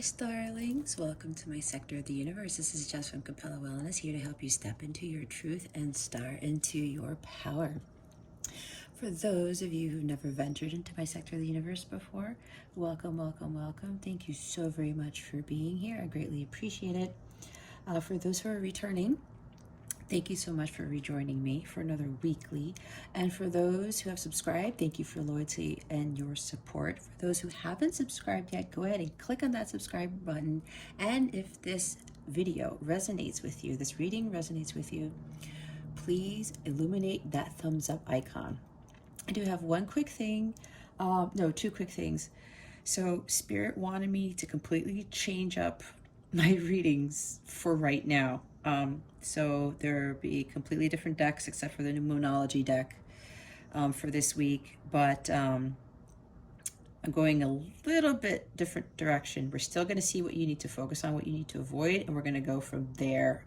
Starlings, welcome to my sector of the universe. This is Jess from Capella Wellness, here to help you step into your truth and start into your power. For those of you who've never ventured into my sector of the universe before, welcome, welcome, welcome. Thank you so very much for being here. I greatly appreciate it. For those who are returning, thank you so much for rejoining me for another weekly. And for those who have subscribed, thank you for loyalty and your support. For those who haven't subscribed yet, go ahead and click on that subscribe button. And if this video resonates with you, this reading resonates with you, please illuminate that thumbs up icon. I do have one quick thing, two quick things. So Spirit wanted me to completely change up my readings for right now. So there'll be completely different decks except for the numerology deck for this week, but I'm going a little bit different direction. We're still going to see what you need to focus on, what you need to avoid, and we're going to go from there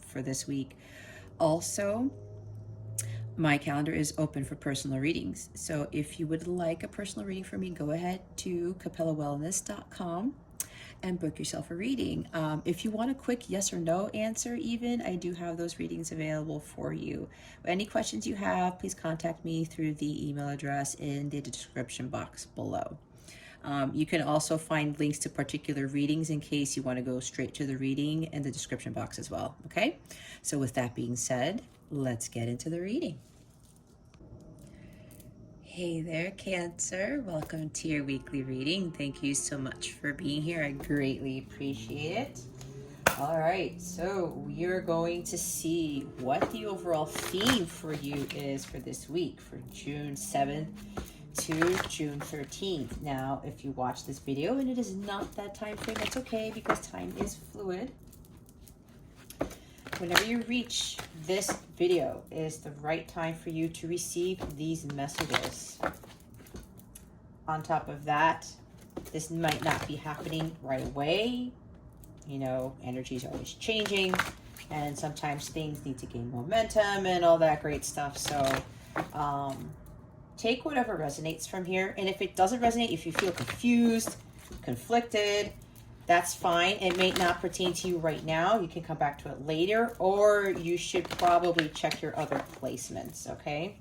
for this week. Also, my calendar is open for personal readings. So if you would like a personal reading from me, go ahead to capellawellness.com and book yourself a reading. If you want a quick yes or no answer even, I do have those readings available for you. Any questions you have, please contact me through the email address in the description box below. You can also find links to particular readings in case you want to go straight to the reading in the description box as well, okay? So with that being said, let's get into the reading. Hey there, Cancer. Welcome to your weekly reading. Thank you so much for being here. I greatly appreciate it. All right, so we are going to see what the overall theme for you is for this week, for June 7th to June 13th. Now, if you watch this video and it is not that time frame, that's okay because time is fluid. Whenever you reach this video is the right time for you to receive these messages. On top of that, this might not be happening right away. You know, energy is always changing, and sometimes things need to gain momentum and all that great stuff. So take whatever resonates from here. And if it doesn't resonate, if you feel confused, conflicted, that's fine. It may not pertain to you right now. You can come back to it later, or you should probably check your other placements, okay?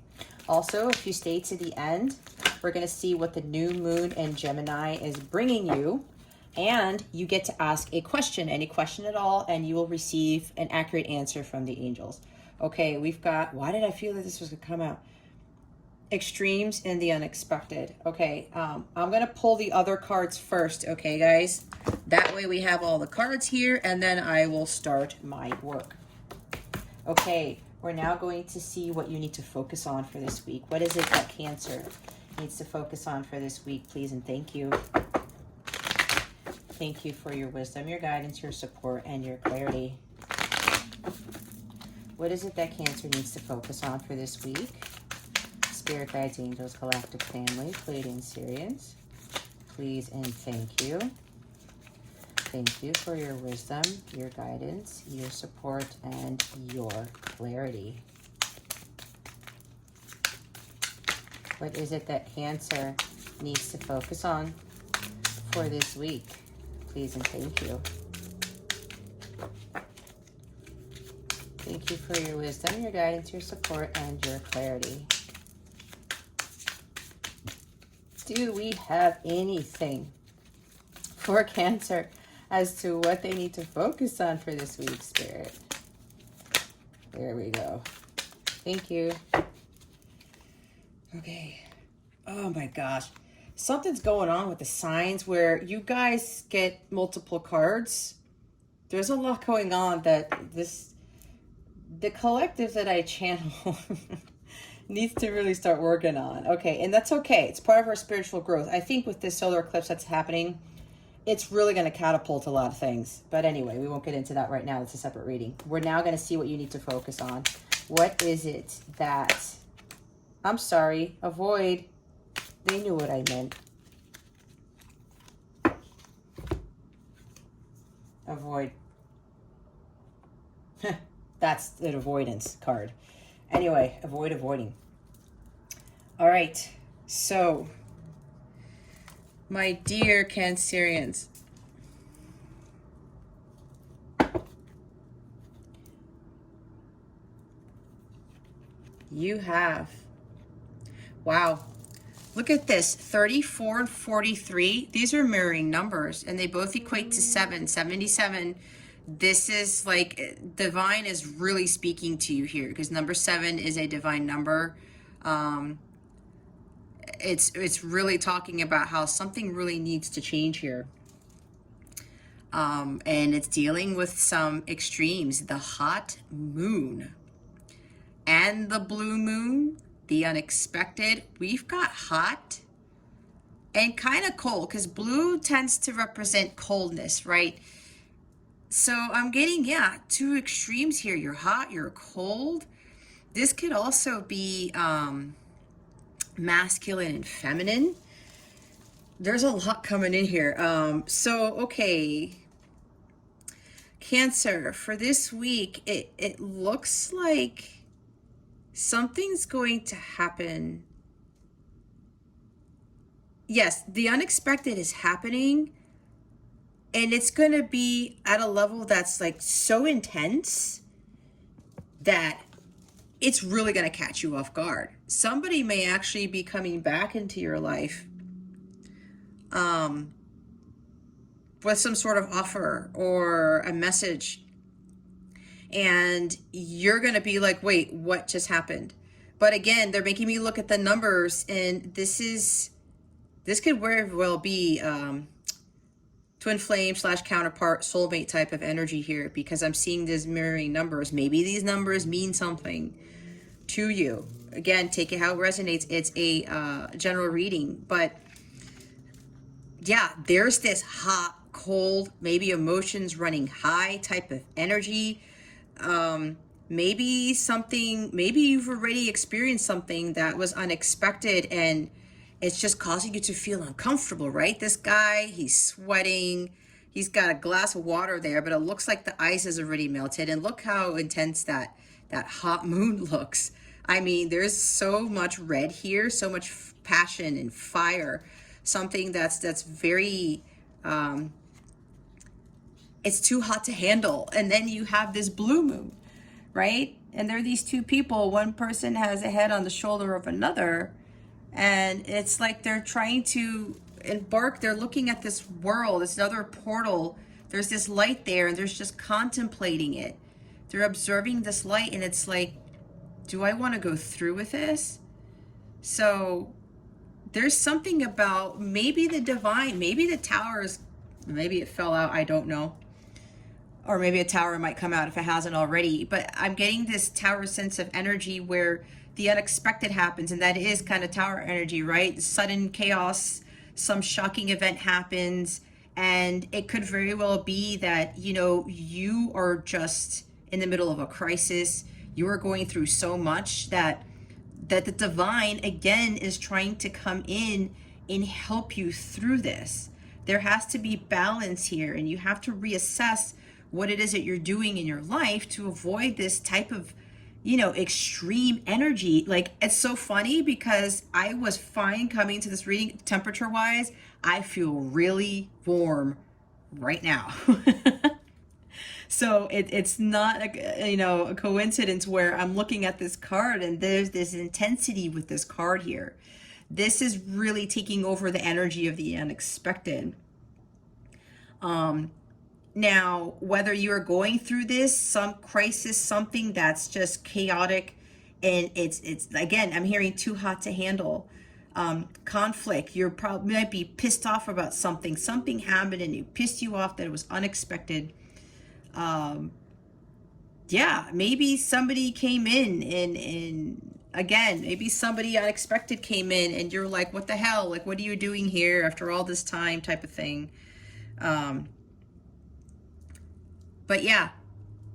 Also, if you stay to the end, we're going to see what the new moon in Gemini is bringing you, and you get to ask a question, any question at all, and you will receive an accurate answer from the angels. Okay, we've got, why did I feel that this was going to come out? Extremes and the unexpected. Okay, I'm gonna pull the other cards first, okay guys? That way we have all the cards here, and then I will start my work. Okay, we're now going to see what you need to focus on for this week. What is it that Cancer needs to focus on for this week, please, and thank you. Thank you for your wisdom, your guidance, your support, and your clarity. What is it that Cancer needs to focus on for this week? Spirit guides, angels, galactic family, Pleiadian Sirians, please and thank you. Thank you for your wisdom, your guidance, your support, and your clarity. What is it that Cancer needs to focus on for this week? Please and thank you. Thank you for your wisdom, your guidance, your support, and your clarity. Do we have anything for Cancer as to what they need to focus on for this week, Spirit? There we go. Thank you. Okay. Oh my gosh. Something's going on with the signs where you guys get multiple cards. There's a lot going on that the collective that I channel needs to really start working on. Okay, and that's okay. It's part of our spiritual growth. I think with this solar eclipse that's happening, it's really going to catapult a lot of things. But anyway, we won't get into that right now. It's a separate reading. We're now going to see what you need to focus on. What is it that, I'm sorry, avoid. They knew what I meant. Avoid. That's an avoidance card. Anyway, avoid avoiding. All right, so my dear Cancerians, you have, wow, look at this, 34 and 43. These are mirroring numbers, and they both equate to 77. This is like, divine is really speaking to you here, because number 7 is a divine number. It's really talking about how something really needs to change here. And it's dealing with some extremes, the hot moon and the blue moon, the unexpected. We've got hot and kind of cold, because blue tends to represent coldness, right? So I'm getting, yeah, 2 extremes here. You're hot, you're cold. This could also be masculine and feminine. There's a lot coming in here. Okay, Cancer, for this week, it looks like something's going to happen. Yes, the unexpected is happening, and it's going to be at a level that's like so intense that it's really going to catch you off guard. Somebody may actually be coming back into your life with some sort of offer or a message, and you're going to be like, wait, what just happened? But again, they're making me look at the numbers, and this could very well be twin flame / counterpart soulmate type of energy here, because I'm seeing these mirroring numbers. Maybe these numbers mean something to you. Again, take it how it resonates. It's a general reading, but yeah, there's this hot, cold, maybe emotions running high type of energy. Maybe you've already experienced something that was unexpected, and it's just causing you to feel uncomfortable, right? This guy, he's sweating. He's got a glass of water there, but it looks like the ice is already melted. And look how intense that hot moon looks. I mean, there's so much red here, so much passion and fire. Something that's very, it's too hot to handle. And then you have this blue moon, right? And there are these 2 people. One person has a head on the shoulder of another, and it's like they're trying to embark. They're looking at this world, this other portal. There's this light there, and they're just contemplating it. They're observing this light, and it's like, do I want to go through with this? So there's something about maybe the divine, maybe the towers, maybe it fell out, I don't know. Or maybe a tower might come out if it hasn't already. But I'm getting this tower sense of energy where the unexpected happens, and that is kind of tower energy, right? Sudden chaos, some shocking event happens, and it could very well be that, you are just in the middle of a crisis. You are going through so much that the divine, again, is trying to come in and help you through this. There has to be balance here, and you have to reassess what it is that you're doing in your life to avoid this type of, extreme energy. Like, it's so funny because I was fine coming to this reading temperature wise. I feel really warm right now. So it's not a coincidence where I'm looking at this card and there's this intensity with this card here. This is really taking over the energy of the unexpected. Now, whether you're going through this, some crisis, something that's just chaotic, and it's again, I'm hearing too hot to handle. Conflict, you're probably might be pissed off about something happened and it pissed you off that it was unexpected. Yeah, maybe somebody came in and again, maybe somebody unexpected came in and you're like, what the hell? Like, what are you doing here after all this time type of thing? But yeah,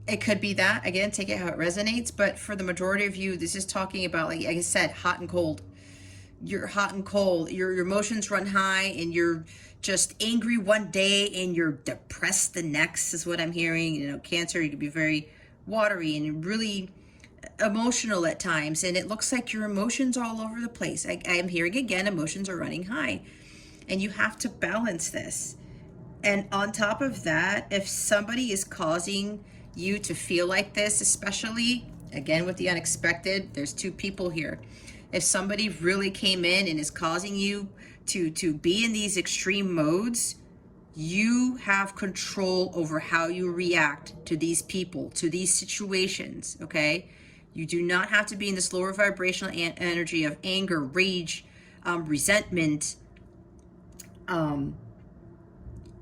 it could be that. Again, take it how it resonates. But for the majority of you, this is talking about, like I said, hot and cold. You're hot and cold. Your emotions run high and you're just angry one day and you're depressed the next is what I'm hearing. Cancer, you could be very watery and really emotional at times. And it looks like your emotions are all over the place. I'm hearing again, emotions are running high. And you have to balance this. And on top of that, if somebody is causing you to feel like this, especially, Again, with the unexpected, there's two people here. If somebody really came in and is causing you to be in these extreme modes, you have control over how you react to these people, to these situations, okay? You do not have to be in this lower vibrational energy of anger, rage, resentment.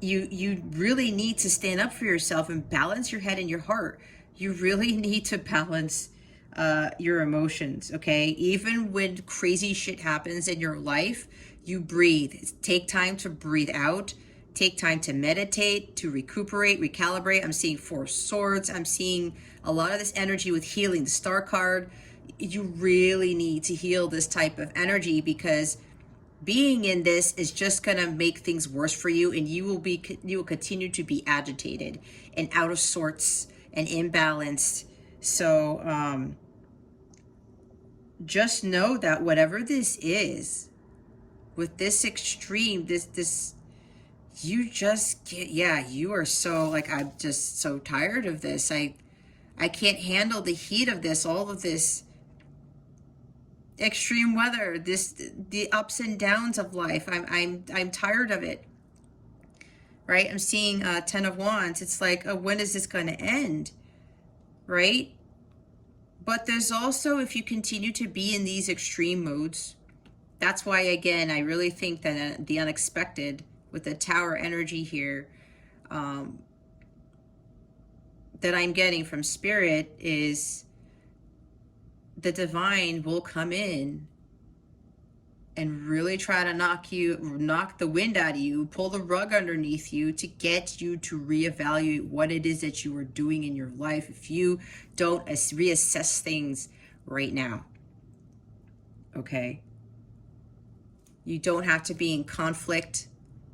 You really need to stand up for yourself and balance your head and your heart. You really need to balance your emotions, okay? Even when crazy shit happens in your life, you breathe. Take time to breathe out. Take time to meditate, to recuperate, recalibrate. I'm seeing Four of Swords. I'm seeing a lot of this energy with healing, the Star card. You really need to heal this type of energy, because being in this is just going to make things worse for you, and you will continue to be agitated and out of sorts and imbalanced. So just know that whatever this is, with this extreme, this you just get, yeah, you are so like, I'm just so tired of this. I can't handle the heat of this, all of this extreme weather, the ups and downs of life. I'm tired of it. Right? I'm seeing 10 of Wands. It's like, oh, when is this going to end? Right? But there's also, if you continue to be in these extreme modes, that's why, again, I really think that the unexpected with the Tower energy here, that I'm getting from Spirit, is the divine will come in and really try to knock the wind out of you, pull the rug underneath you, to get you to reevaluate what it is that you are doing in your life if you don't reassess things right now. Okay? You don't have to be in conflict.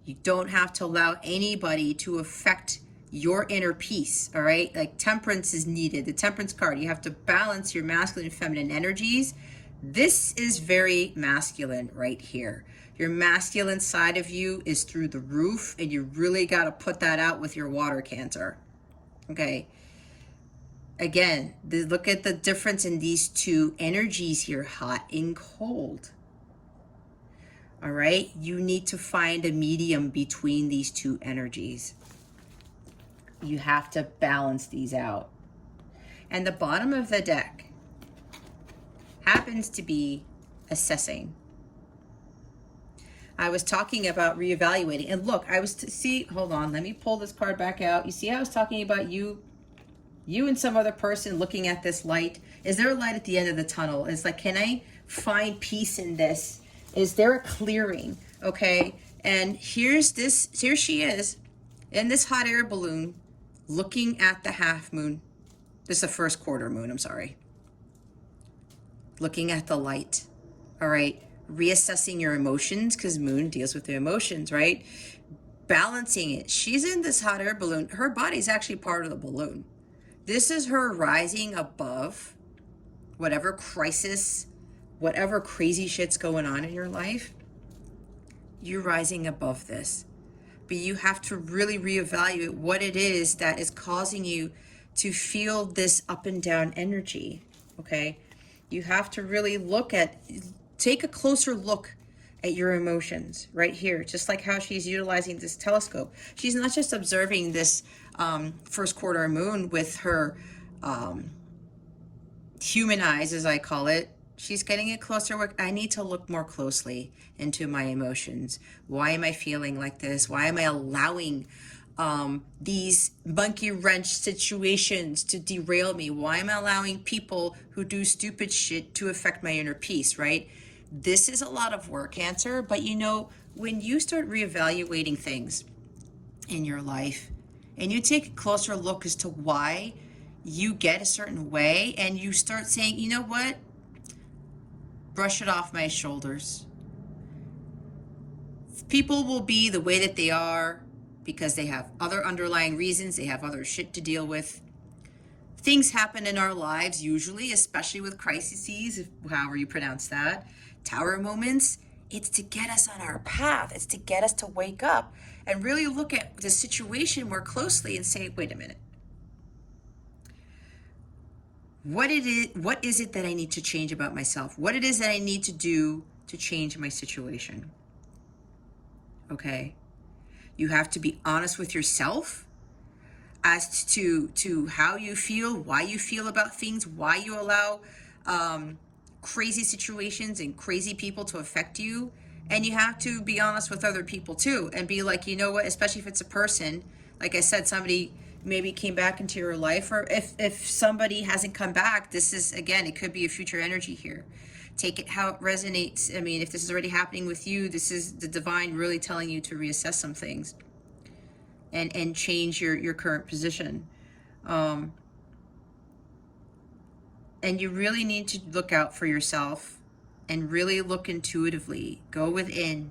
You don't have to allow anybody to affect your inner peace, all right? Like temperance is needed. The temperance card, you have to balance your masculine and feminine energies. This is very masculine right here. Your masculine side of you is through the roof, and you really got to put that out with your water Cancer. Okay. Again, look at the difference in these two energies here, hot and cold. All right. You need to find a medium between these two energies. You have to balance these out. And the bottom of the deck happens to be assessing. I was talking about reevaluating. And look, I was hold on, let me pull this card back out. You see, I was talking about you and some other person looking at this light. Is there a light at the end of the tunnel? It's like, can I find peace in this? Is there a clearing? Okay. And here she is in this hot air balloon looking at the half moon. This is the first quarter moon, I'm sorry. Looking at the light. All right. Reassessing your emotions, because moon deals with the emotions, right? Balancing it. She's in this hot air balloon. Her body's actually part of the balloon. This is her rising above whatever crisis, whatever crazy shit's going on in your life. You're rising above this. But you have to really reevaluate what it is that is causing you to feel this up and down energy, okay? You have to really take a closer look at your emotions right here, just like how she's utilizing this telescope. She's not just observing this first quarter moon with her human eyes, as I call it. She's getting a closer look. I need to look more closely into my emotions. Why am I feeling like this? Why am I allowing these monkey wrench situations to derail me? Why am I allowing people who do stupid shit to affect my inner peace, right? This is a lot of work, Cancer, but you know, when you start reevaluating things in your life and you take a closer look as to why you get a certain way, and you start saying, you know what? Brush it off my shoulders. People will be the way that they are because they have other underlying reasons. They have other shit to deal with. Things happen in our lives, usually, especially with crises, however you pronounce that. Tower moments, it's to get us on our path. It's to get us to wake up and really look at the situation more closely and say, wait a minute. what is it that I need to change about myself? What it is that I need to do to change my situation. Okay? You have to be honest with yourself as to how you feel, why you feel about things, why you allow crazy situations and crazy people to affect you. And you have to be honest with other people too, and be like, you know what, especially if it's a person, like I said, somebody maybe came back into your life, or if somebody hasn't come back, this is, again, it could be a future energy here. Take it how it resonates. I mean, if this is already happening with you, this is the divine really telling you to reassess some things and change your current position. And you really need to look out for yourself and really look intuitively. Go within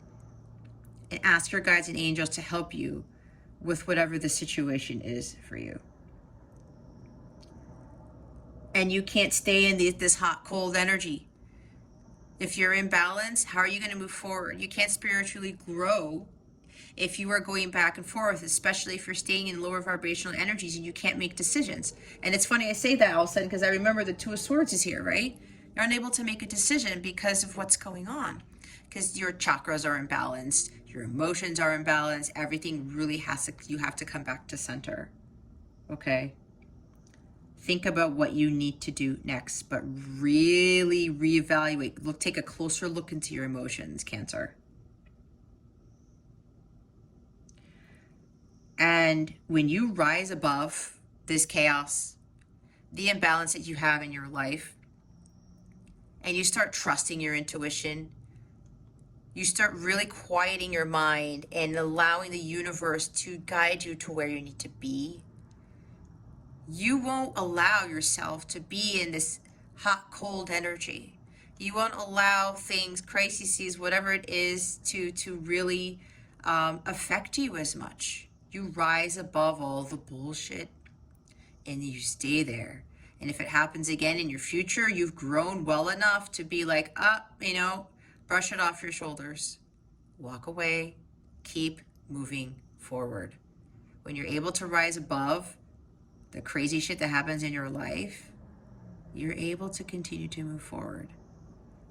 and ask your guides and angels to help you with whatever the situation is for you. And you can't stay in this hot, cold energy. If you're in balance, how are you going to move forward? You can't spiritually grow if you are going back and forth, especially if you're staying in lower vibrational energies and you can't make decisions. And it's funny I say that all of a sudden because I remember the Two of Swords is here, right? You're unable to make a decision because of what's going on. Because your chakras are imbalanced, your emotions are imbalanced, everything really you have to come back to center. Okay? Think about what you need to do next, but really reevaluate. Take a closer look into your emotions, Cancer. And when you rise above this chaos, the imbalance that you have in your life, and you start trusting your intuition, you start really quieting your mind and allowing the universe to guide you to where you need to be, you won't allow yourself to be in this hot, cold energy. You won't allow things, crises, whatever it is, to really affect you as much. You rise above all the bullshit and you stay there. And if it happens again in your future, you've grown well enough to be like, brush it off your shoulders. Walk away. Keep moving forward. When you're able to rise above the crazy shit that happens in your life, you're able to continue to move forward.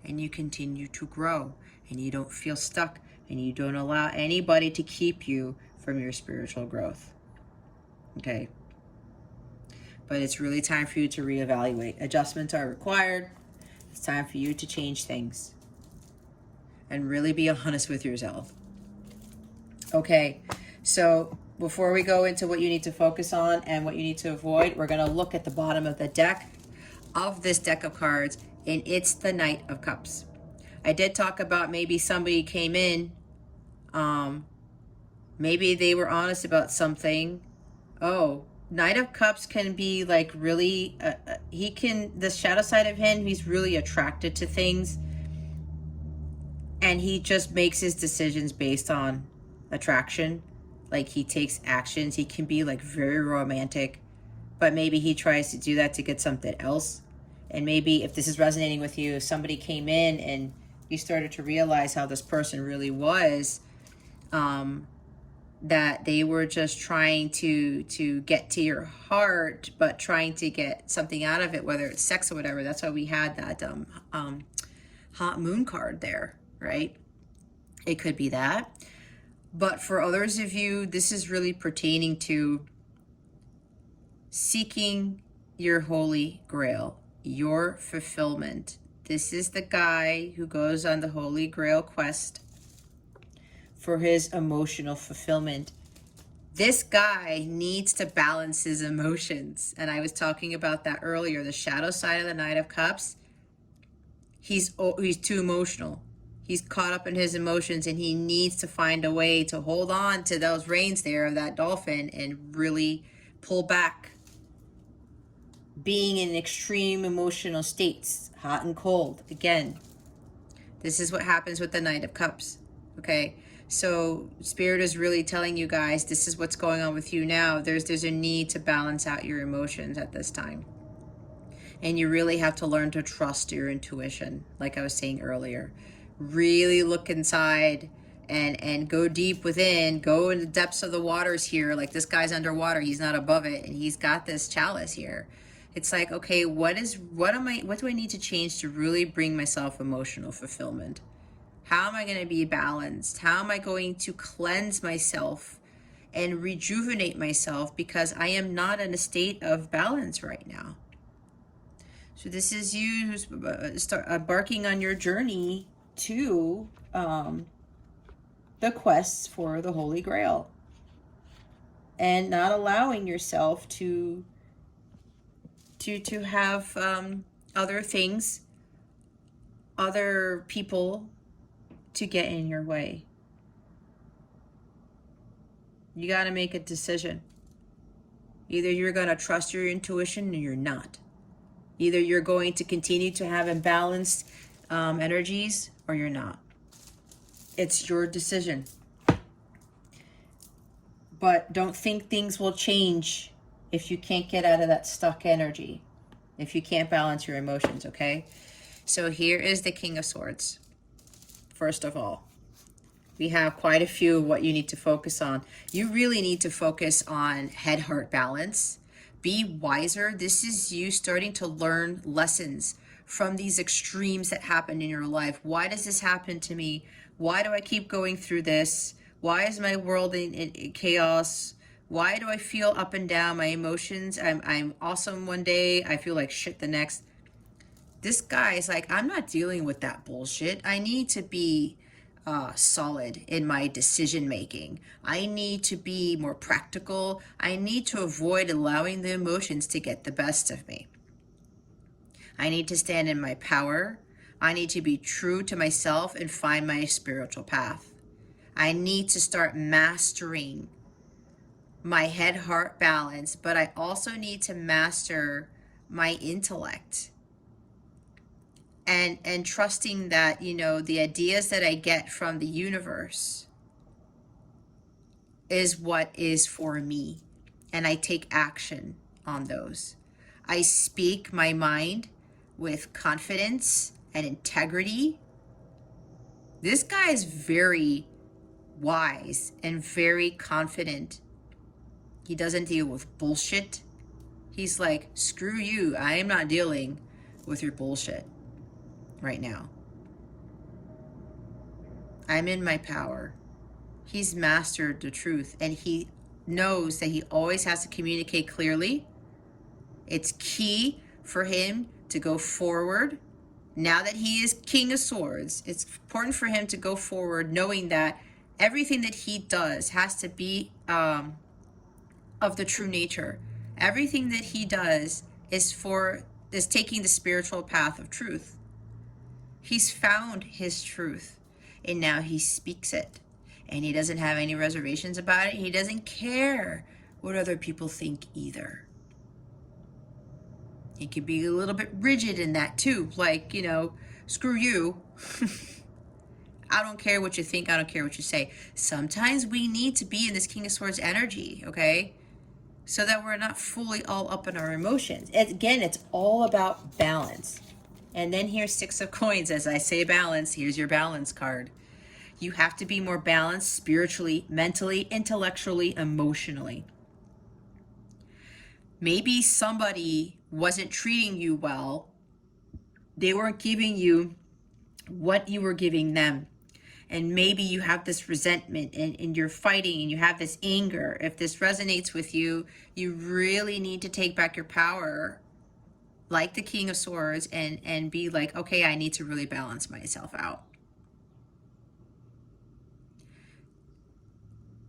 And you continue to grow. And you don't feel stuck. And you don't allow anybody to keep you from your spiritual growth. Okay? But it's really time for you to reevaluate. Adjustments are required. It's time for you to change things. And really be honest with yourself. Okay, so before we go into what you need to focus on and what you need to avoid, we're going to look at the bottom of the deck of this deck of cards, and it's the Knight of Cups. I did talk about maybe somebody came in, maybe they were honest about something. Oh, Knight of Cups can be like really, the shadow side of him, he's really attracted to things. And he just makes his decisions based on attraction. Like he takes actions. He can be like very romantic, but maybe he tries to do that to get something else. And maybe if this is resonating with you, if somebody came in and you started to realize how this person really was, that they were just trying to get to your heart, but trying to get something out of it, whether it's sex or whatever. That's why we had that hot moon card there, right? It could be that. But for others of you, this is really pertaining to seeking your holy grail, your fulfillment. This is the guy who goes on the holy grail quest for his emotional fulfillment. This guy needs to balance his emotions. And I was talking about that earlier. The shadow side of the Knight of Cups, he's too emotional. He's caught up in his emotions, and he needs to find a way to hold on to those reins there of that dolphin and really pull back. Being in extreme emotional states, hot and cold. Again, this is what happens with the Knight of Cups. Okay, so Spirit is really telling you guys, this is what's going on with you now. There's a need to balance out your emotions at this time. And you really have to learn to trust your intuition, like I was saying earlier. Really look inside and go deep within, go in the depths of the waters here. Like this guy's underwater, he's not above it, and he's got this chalice here. It's like, okay, what do I need to change to really bring myself emotional fulfillment? How am I going to be balanced? How am I going to cleanse myself and rejuvenate myself, because I am not in a state of balance right now? So this is you start embarking on your journey to the quest for the Holy Grail, and not allowing yourself to have other things, other people to get in your way. You got to make a decision. Either you're going to trust your intuition or you're not. Either you're going to continue to have imbalanced energies or you're not. It's your decision. But don't think things will change if you can't get out of that stuck energy, if you can't balance your emotions, okay? So here is the King of Swords. First of all, we have quite a few of what you need to focus on. You really need to focus on head-heart balance. Be wiser. This is you starting to learn lessons from these extremes that happen in your life. Why does this happen to me? Why do I keep going through this? Why is my world in chaos? Why do I feel up and down? My emotions, I'm awesome one day, I feel like shit the next. This guy is like, I'm not dealing with that bullshit. I need to be solid in my decision making. I need to be more practical. I need to avoid allowing the emotions to get the best of me. I need to stand in my power. I need to be true to myself and find my spiritual path. I need to start mastering my head-heart balance, but I also need to master my intellect. And trusting that, you know, the ideas that I get from the universe is what is for me. And I take action on those. I speak my mind with confidence and integrity. This guy is very wise and very confident. He doesn't deal with bullshit. He's like, screw you. I am not dealing with your bullshit right now. I'm in my power. He's mastered the truth, and he knows that he always has to communicate clearly. It's key for him to go forward. Now that he is King of Swords, it's important for him to go forward knowing that everything that he does has to be of the true nature. Everything that he does is taking the spiritual path of truth. He's found his truth, and now he speaks it. And he doesn't have any reservations about it. He doesn't care what other people think either. He could be a little bit rigid in that too. Like, you know, screw you. I don't care what you think. I don't care what you say. Sometimes we need to be in this King of Swords energy, okay? So that we're not fully all up in our emotions. Again, it's all about balance. And then here's Six of Coins. As I say balance, here's your balance card. You have to be more balanced spiritually, mentally, intellectually, emotionally. Maybe somebody wasn't treating you well. They weren't giving you what you were giving them. And maybe you have this resentment and you're fighting and you have this anger. If this resonates with you, you really need to take back your power like the King of Swords and be like, okay, I need to really balance myself out.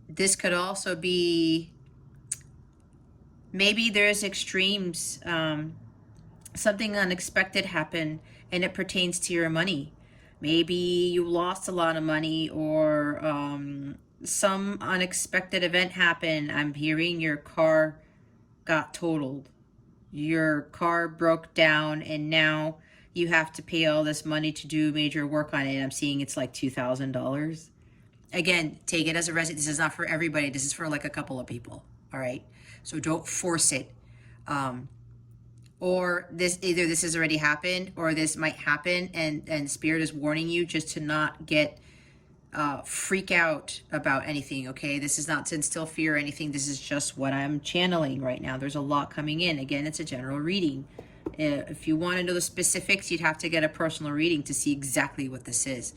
This could also be, maybe there's extremes, something unexpected happened and it pertains to your money. Maybe you lost a lot of money, or some unexpected event happened. I'm hearing your car got totaled. Your car broke down and now you have to pay all this money to do major work on it. I'm seeing it's like $2,000. Again, take it as a resident. This is not for everybody. This is for like a couple of people. All right. So don't force it. Or either this has already happened or this might happen, and Spirit is warning you just to not get freak out about anything, okay? This is not to instill fear or anything. This is just what I'm channeling right now. There's a lot coming in. Again, it's a general reading. If you want to know the specifics, you'd have to get a personal reading to see exactly what this is.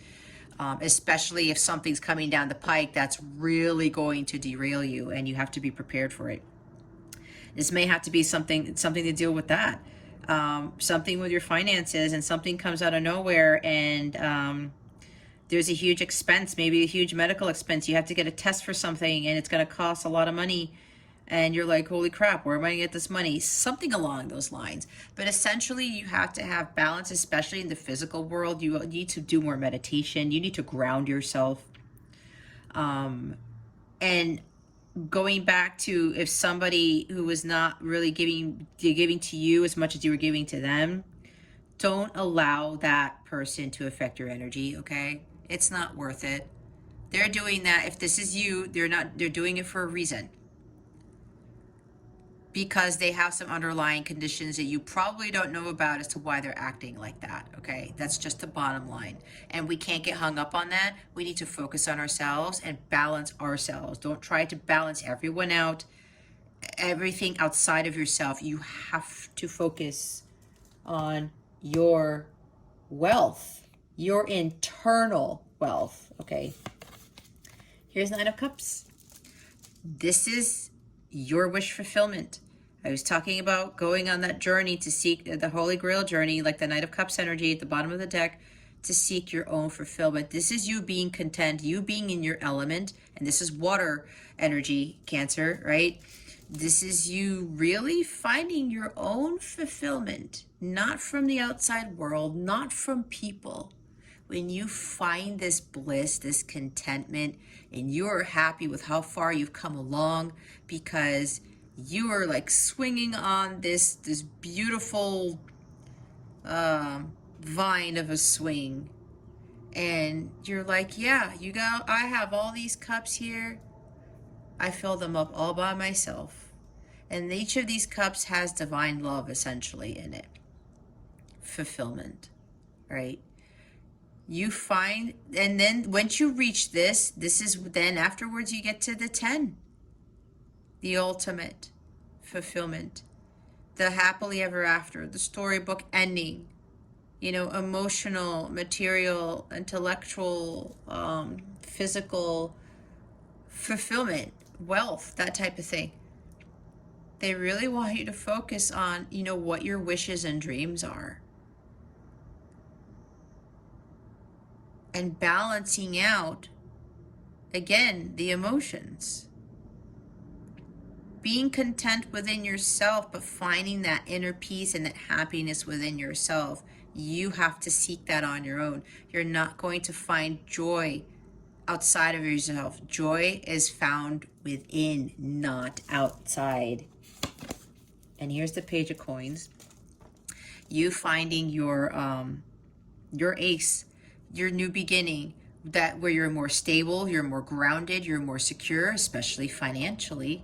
Especially if something's coming down the pike that's really going to derail you, and you have to be prepared for it. This may have to be something to deal with that. Something with your finances, and something comes out of nowhere, and there's a huge expense, maybe a huge medical expense. You have to get a test for something, and it's going to cost a lot of money. And you're like, holy crap, where am I going to get this money? Something along those lines. But essentially, you have to have balance, especially in the physical world. You need to do more meditation. You need to ground yourself. And going back to, if somebody who was not really giving to you as much as you were giving to them, don't allow that person to affect your energy, okay? It's not worth it. They're doing that. If this is you, they're doing it for a reason. Because they have some underlying conditions that you probably don't know about as to why they're acting like that, okay? That's just the bottom line. And we can't get hung up on that. We need to focus on ourselves and balance ourselves. Don't try to balance everyone out, everything outside of yourself. You have to focus on your wealth, your internal wealth, okay? Here's Nine of Cups. This is your wish fulfillment. I was talking about going on that journey to seek the Holy Grail journey, like the Knight of Cups energy at the bottom of the deck, to seek your own fulfillment. This is you being content, you being in your element, and this is water energy, Cancer, right? This is you really finding your own fulfillment, not from the outside world, not from people. When you find this bliss, this contentment, and you're happy with how far you've come along, because you are like swinging on this beautiful vine of a swing, and you're like, yeah, I have all these cups here. I fill them up all by myself, and each of these cups has divine love essentially in it. Fulfillment, right? You find, and then once you reach this is then afterwards you get to the 10, the ultimate fulfillment, the happily ever after, the storybook ending, emotional, material, intellectual, physical fulfillment, wealth, that type of thing. They really want you to focus on, what your wishes and dreams are. And balancing out, again, the emotions. Being content within yourself, but finding that inner peace and that happiness within yourself. You have to seek that on your own. You're not going to find joy outside of yourself. Joy is found within, not outside. And here's the Page of Coins. You finding your ace, your new beginning, that where you're more stable, you're more grounded, you're more secure, especially financially.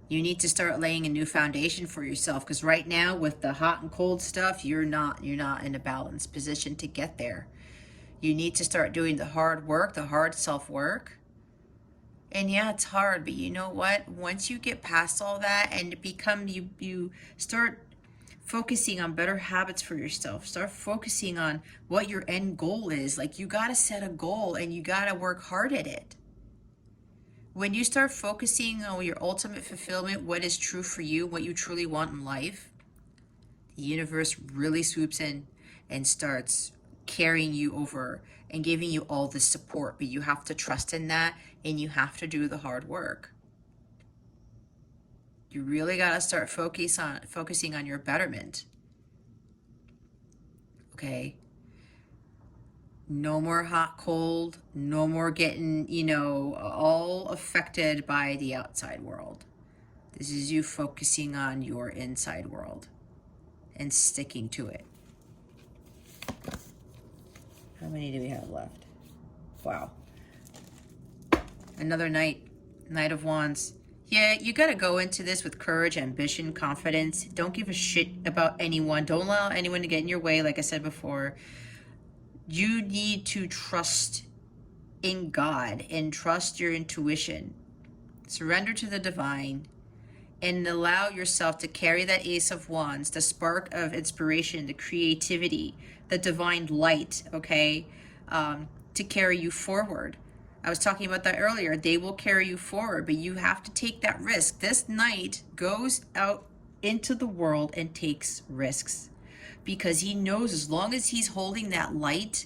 You need to start laying a new foundation for yourself, because right now with the hot and cold stuff, you're not in a balanced position to get there. You need to start doing the hard work, the hard self-work. And yeah, it's hard, but you know what? Once you get past all that and you start focusing on better habits for yourself. Start focusing on what your end goal is. Like, you got to set a goal and you got to work hard at it. When you start focusing on your ultimate fulfillment, what is true for you, what you truly want in life, the universe really swoops in and starts carrying you over and giving you all the support. But you have to trust in that, and you have to do the hard work. You really got to start focusing on your betterment. Okay? No more hot, cold. No more getting, all affected by the outside world. This is you focusing on your inside world and sticking to it. How many do we have left? Wow. Another Knight of Wands. Yeah, you got to go into this with courage, ambition, confidence. Don't give a shit about anyone. Don't allow anyone to get in your way, like I said before. You need to trust in God and trust your intuition. Surrender to the divine and allow yourself to carry that Ace of Wands, the spark of inspiration, the creativity, the divine light, okay, to carry you forward. I was talking about that earlier. They will carry you forward, but you have to take that risk. This knight goes out into the world and takes risks because he knows as long as he's holding that light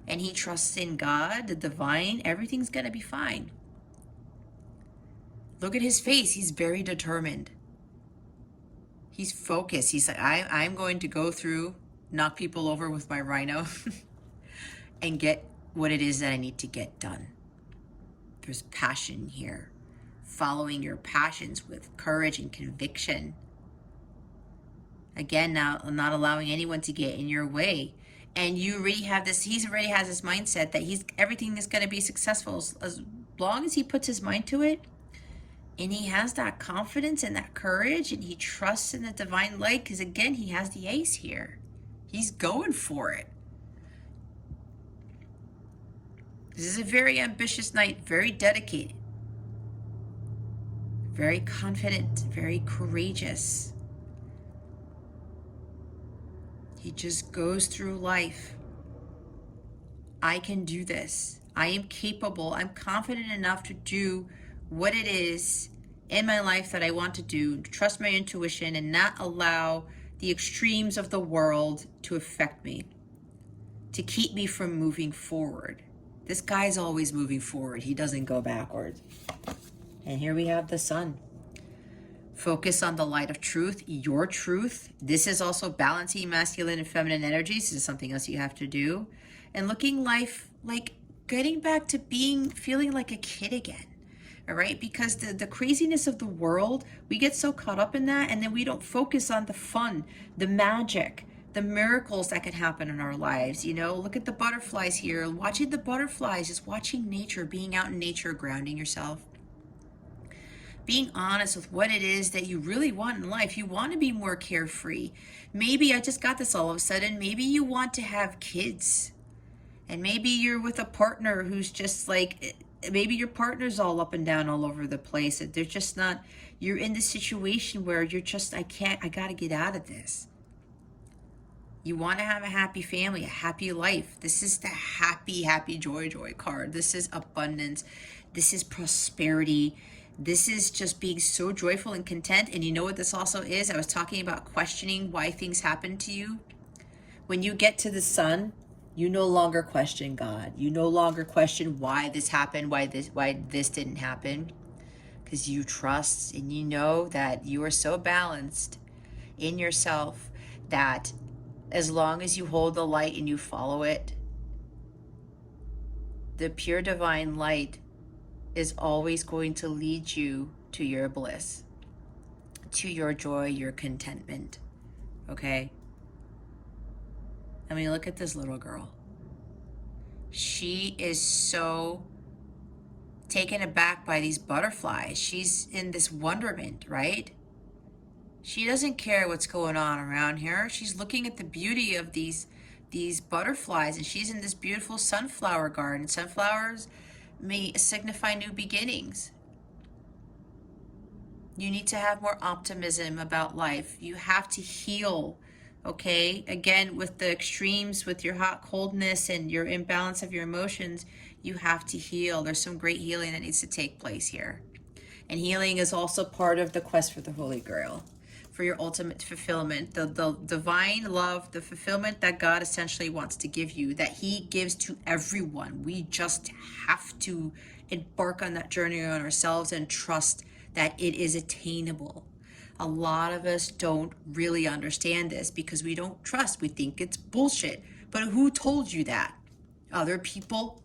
and he trusts in God, the divine, everything's going to be fine. Look at his face. He's very determined. He's focused. He's like, I'm going to go through, knock people over with my rhino and get what it is that I need to get done. There's passion here. Following your passions with courage and conviction. Again, now not allowing anyone to get in your way. And you already have this, he already has this mindset that everything is going to be successful as long as he puts his mind to it. And he has that confidence and that courage, and he trusts in the divine light because, again, he has the ace here. He's going for it. This is a very ambitious knight, very dedicated, very confident, very courageous. He just goes through life. I can do this. I am capable. I'm confident enough to do what it is in my life that I want to do, trust my intuition and not allow the extremes of the world to affect me, to keep me from moving forward. This guy's always moving forward. He doesn't go backwards. And here we have the sun. Focus on the light of truth, your truth. This is also balancing masculine and feminine energies. This is something else you have to do. And looking life like getting back to feeling like a kid again. All right, because the craziness of the world, we get so caught up in that, and then we don't focus on the fun, the magic, the miracles that can happen in our lives. You know, look at the butterflies here, watching the butterflies, just watching nature, being out in nature, grounding yourself. Being honest with what it is that you really want in life. You want to be more carefree. Maybe I just got this all of a sudden. Maybe you want to have kids. And maybe you're with a partner who's just like, maybe your partner's all up and down all over the place. They're just not, you're in this situation where you're just, I got to get out of this. You want to have a happy family, a happy life. This is the happy, happy, joy card. This is abundance. This is prosperity. This is just being so joyful and content. And you know what this also is? I was talking about questioning why things happen to you. When you get to the sun, you no longer question God. You no longer question why this happened, why this didn't happen. Because you trust and you know that you are so balanced in yourself that as long as you hold the light and you follow it, the pure divine light is always going to lead you to your bliss, to your joy, your contentment, okay? I mean, look at this little girl. She is so taken aback by these butterflies. She's in this wonderment, right? She doesn't care what's going on around here. She's looking at the beauty of these butterflies, and she's in this beautiful sunflower garden. Sunflowers may signify new beginnings. You need to have more optimism about life. You have to heal, okay? Again, with the extremes, with your hot coldness and your imbalance of your emotions, you have to heal. There's some great healing that needs to take place here. And healing is also part of the quest for the Holy Grail, for your ultimate fulfillment, the divine love, the fulfillment that God essentially wants to give you, that he gives to everyone. We just have to embark on that journey on ourselves and trust that it is attainable. A lot of us don't really understand this because we don't trust. We think it's bullshit. But who told you that? Other people?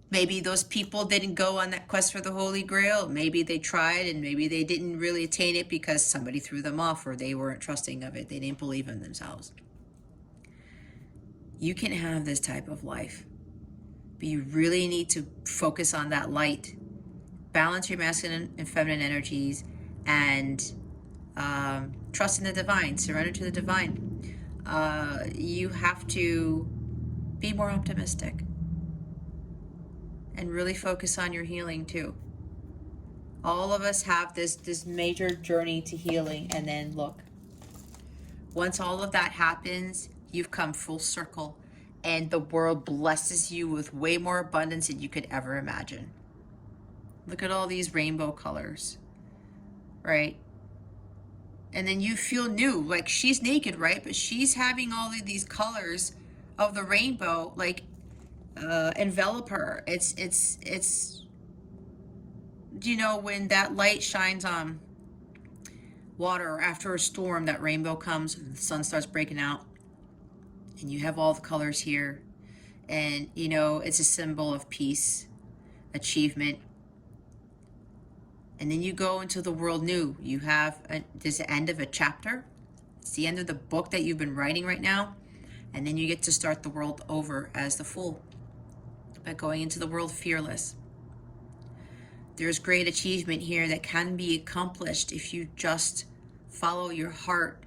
Maybe those people didn't go on that quest for the Holy Grail. Maybe they tried and maybe they didn't really attain it because somebody threw them off or they weren't trusting of it. They didn't believe in themselves. You can have this type of life, but you really need to focus on that light. Balance your masculine and feminine energies and trust in the divine. Surrender to the divine. You have to Be more optimistic. And really focus on your healing too. All of us have this major journey to healing, and then look. Once all of that happens, you've come full circle, and the world blesses you with way more abundance than you could ever imagine. Look at all these rainbow colors, right? And then you feel new, like she's naked, right? But she's having all of these colors of the rainbow, like envelop her. It's you know, when that light shines on water after a storm, that rainbow comes and the sun starts breaking out, and you have all the colors here, and you know, it's a symbol of peace, achievement. And then you go into the world new. You have this end of a chapter. It's the end of the book that you've been writing right now. And then you get to start the world over as the Fool by going into the world fearless. There's great achievement here that can be accomplished if you just follow your heart,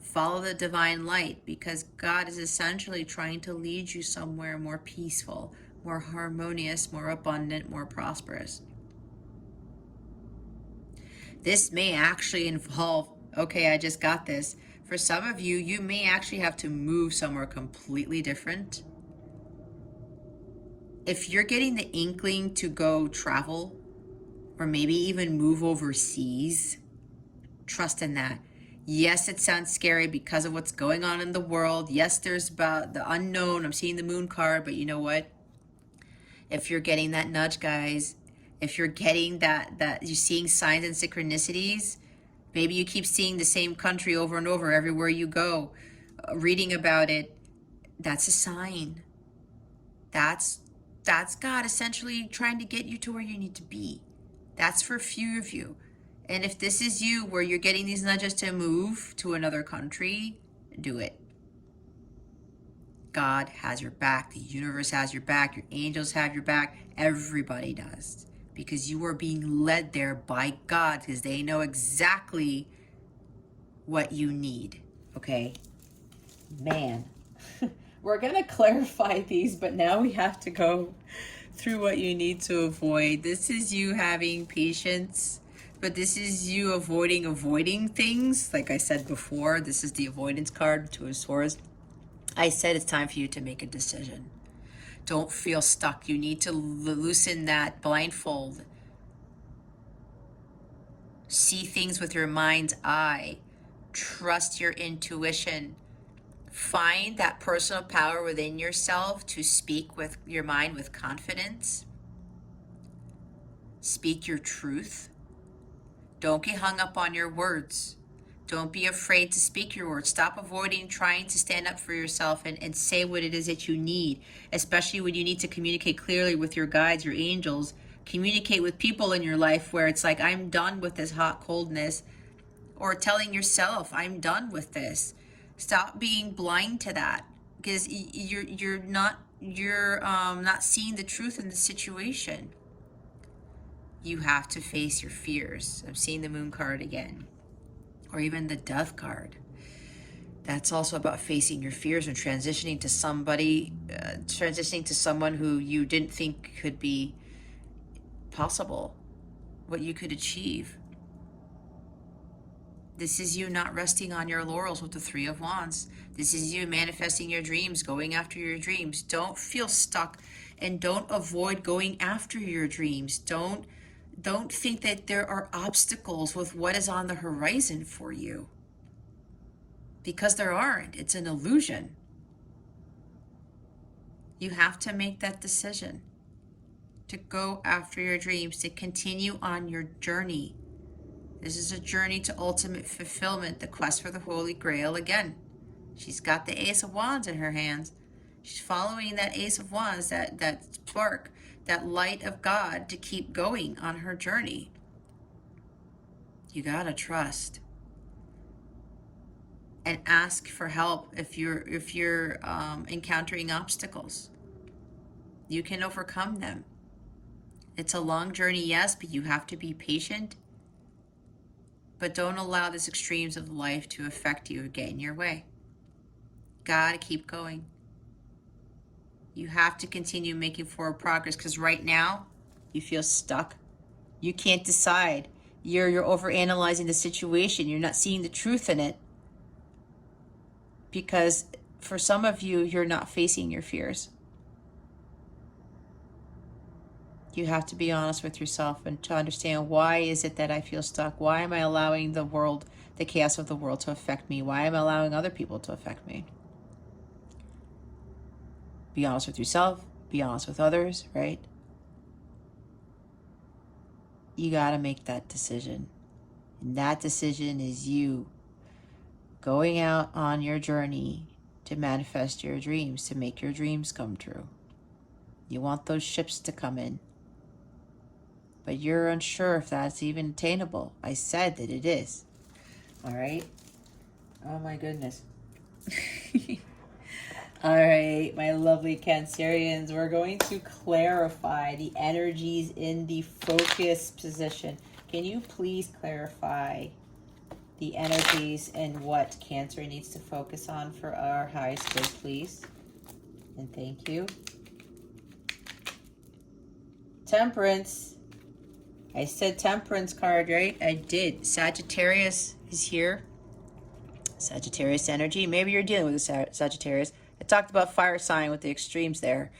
follow the divine light, because God is essentially trying to lead you somewhere more peaceful, more harmonious, more abundant, more prosperous. This may actually involve, okay, I just got this. For some of you, you may actually have to move somewhere completely different. If you're getting the inkling to go travel, or maybe even move overseas, trust in that. Yes, it sounds scary because of what's going on in the world. Yes, there's about the unknown. I'm seeing the moon card, but you know what? If you're getting that nudge, guys, if you're getting that you're seeing signs and synchronicities, maybe you keep seeing the same country over and over everywhere you go, reading about it, that's a sign. That's God essentially trying to get you to where you need to be. That's for a few of you. And if this is you, where you're getting these nudges to move to another country, do it. God has your back. The universe has your back. Your angels have your back. Everybody does. Because you are being led there by God, because they know exactly what you need. Okay? Man. We're going to clarify these, but now we have to go through what you need to avoid. This is you having patience, but this is you avoiding things. Like I said before, this is the avoidance card, Two of Swords. I said it's time for you to make a decision. Don't feel stuck. You need to loosen that blindfold. See things with your mind's eye. Trust your intuition. Find that personal power within yourself to speak with your mind with confidence. Speak your truth. Don't get hung up on your words. Don't be afraid to speak your words. Stop avoiding trying to stand up for yourself and say what it is that you need, especially when you need to communicate clearly with your guides, your angels. Communicate with people in your life where it's like, I'm done with this hot coldness, or telling yourself, I'm done with this. Stop being blind to that, because you're not seeing the truth in the situation. You have to face your fears. I'm seeing the moon card again, or even the death card. That's also about facing your fears and transitioning to someone who you didn't think could be possible, what you could achieve. This is you not resting on your laurels with the Three of Wands. This is you manifesting your dreams, going after your dreams. Don't feel stuck, and don't avoid going after your dreams. Don't think that there are obstacles with what is on the horizon for you, because there aren't. It's an illusion. You have to make that decision to go after your dreams, to continue on your journey. This is a journey to ultimate fulfillment, the quest for the Holy Grail again. She's got the Ace of Wands in her hands. She's following that Ace of Wands, that spark, that light of God, to keep going on her journey. You gotta trust and ask for help if you're encountering obstacles. You can overcome them. It's a long journey, yes, but you have to be patient. But don't allow these extremes of life to affect you or get in your way. Gotta keep going. You have to continue making forward progress, because right now you feel stuck. You can't decide. You're overanalyzing the situation. You're not seeing the truth in it. Because for some of you, you're not facing your fears. You have to be honest with yourself and to understand, why is it that I feel stuck? Why am I allowing the world, the chaos of the world, to affect me? Why am I allowing other people to affect me? Be honest with yourself. Be honest with others, right? You got to make that decision. And that decision is you going out on your journey to manifest your dreams, to make your dreams come true. You want those ships to come in, but you're unsure if that's even attainable. I said that it is. All right? Oh my goodness. All right, my lovely Cancerians, we're going to clarify the energies in the focus position. Can you please clarify the energies and what Cancer needs to focus on for our highest good, please? And thank you. Temperance. I said Temperance card, right? I did. Sagittarius is here. Sagittarius energy. Maybe you're dealing with a Sagittarius. I talked about fire sign with the extremes there.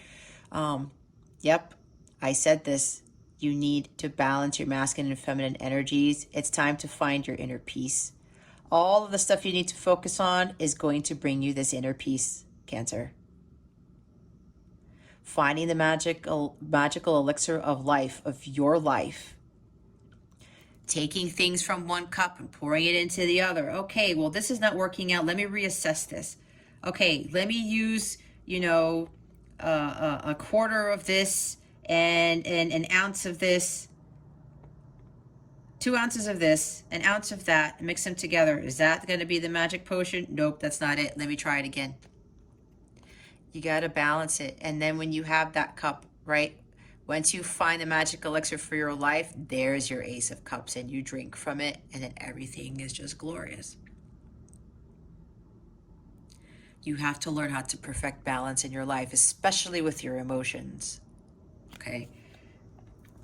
Yep, I said this. You need to balance your masculine and feminine energies. It's time to find your inner peace. All of the stuff you need to focus on is going to bring you this inner peace, Cancer. Finding the magical elixir of life, of your life. Taking things from one cup and pouring it into the other. Okay, well, this is not working out. Let me reassess this. Okay, let me use, a quarter of this and an ounce of this, 2 ounces of this, an ounce of that, and mix them together. Is that going to be the magic potion? Nope, that's not it. Let me try it again. You got to balance it. And then when you have that cup, right? Once you find the magic elixir for your life, there's your Ace of Cups, and you drink from it, and then everything is just glorious. You have to learn how to perfect balance in your life, especially with your emotions. Okay.